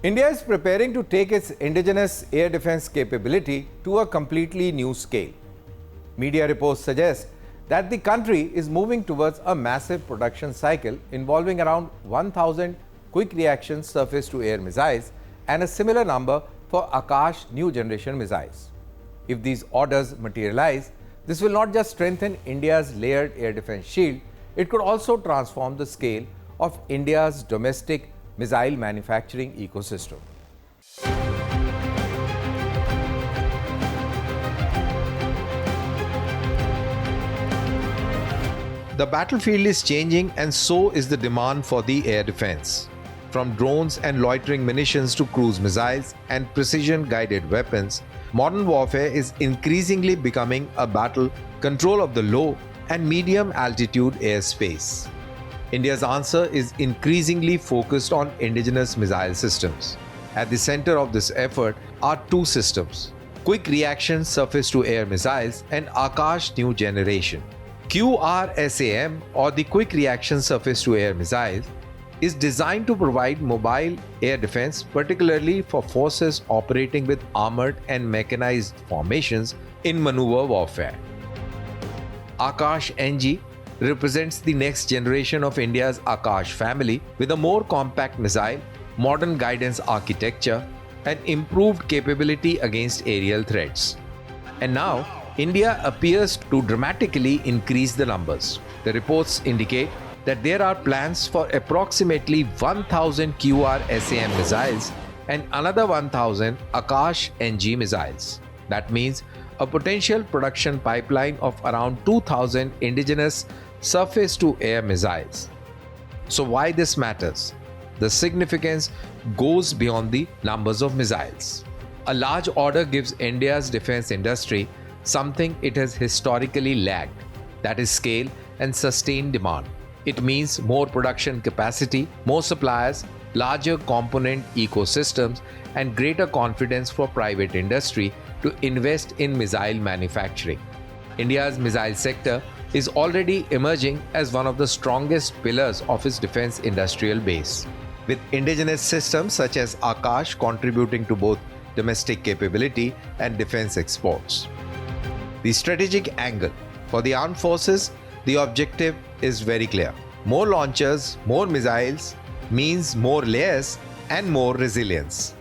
India is preparing to take its indigenous air defense capability to a completely new scale. Media reports suggest that the country is moving towards a massive production cycle involving around 1,000 quick reaction surface-to-air missiles and a similar number for Akash new generation missiles. If these orders materialize, this will not just strengthen India's layered air defense shield, it could also transform the scale of India's domestic missile manufacturing ecosystem. The battlefield is changing, and so is the demand for the air defense. From drones and loitering munitions to cruise missiles and precision-guided weapons, modern warfare is increasingly becoming a battle control of the low and medium-altitude airspace. India's answer is increasingly focused on indigenous missile systems. At the center of this effort are two systems: quick reaction surface-to-air missiles and Akash new generation. QRSAM, or the quick reaction surface-to-air missile, is designed to provide mobile air defense, particularly for forces operating with armored and mechanized formations in maneuver warfare. Akash-NG represents the next generation of India's Akash family with a more compact missile, modern guidance architecture, and improved capability against aerial threats. And now, India appears to dramatically increase the numbers. The reports indicate that there are plans for approximately 1,000 QRSAM missiles and another 1,000 Akash-NG missiles. That means a potential production pipeline of around 2,000 indigenous surface-to-air missiles. So why this matters? The significance goes beyond the numbers of missiles. A large order gives India's defense industry something it has historically lacked, that is scale and sustained demand. It means more production capacity, more suppliers, larger component ecosystems, and greater confidence for private industry to invest in missile manufacturing. India's missile sector is already emerging as one of the strongest pillars of its defense industrial base, with indigenous systems such as Akash contributing to both domestic capability and defense exports. The strategic angle for the armed forces, the objective is very clear. More launchers, more missiles means more layers and more resilience.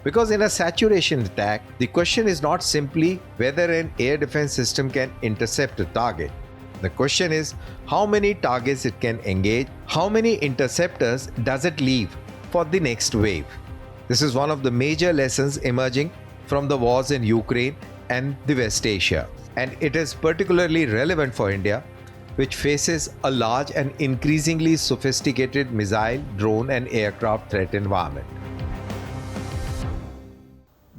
Because in a saturation attack, the question is not simply whether an air defense system can intercept a target. The question is how many targets it can engage, how many interceptors does it leave for the next wave. This is one of the major lessons emerging from the wars in Ukraine and the West Asia. And it is particularly relevant for India, which faces a large and increasingly sophisticated missile, drone and aircraft threat environment.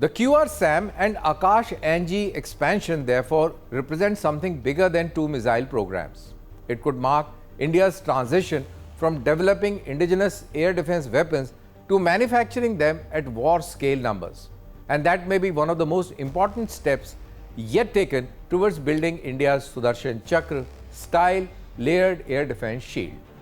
The QRSAM and Akash-NG expansion therefore represent something bigger than two missile programs. It could mark India's transition from developing indigenous air defense weapons to manufacturing them at war scale numbers. And that may be one of the most important steps yet taken towards building India's Sudarshan Chakra style layered air defense shield.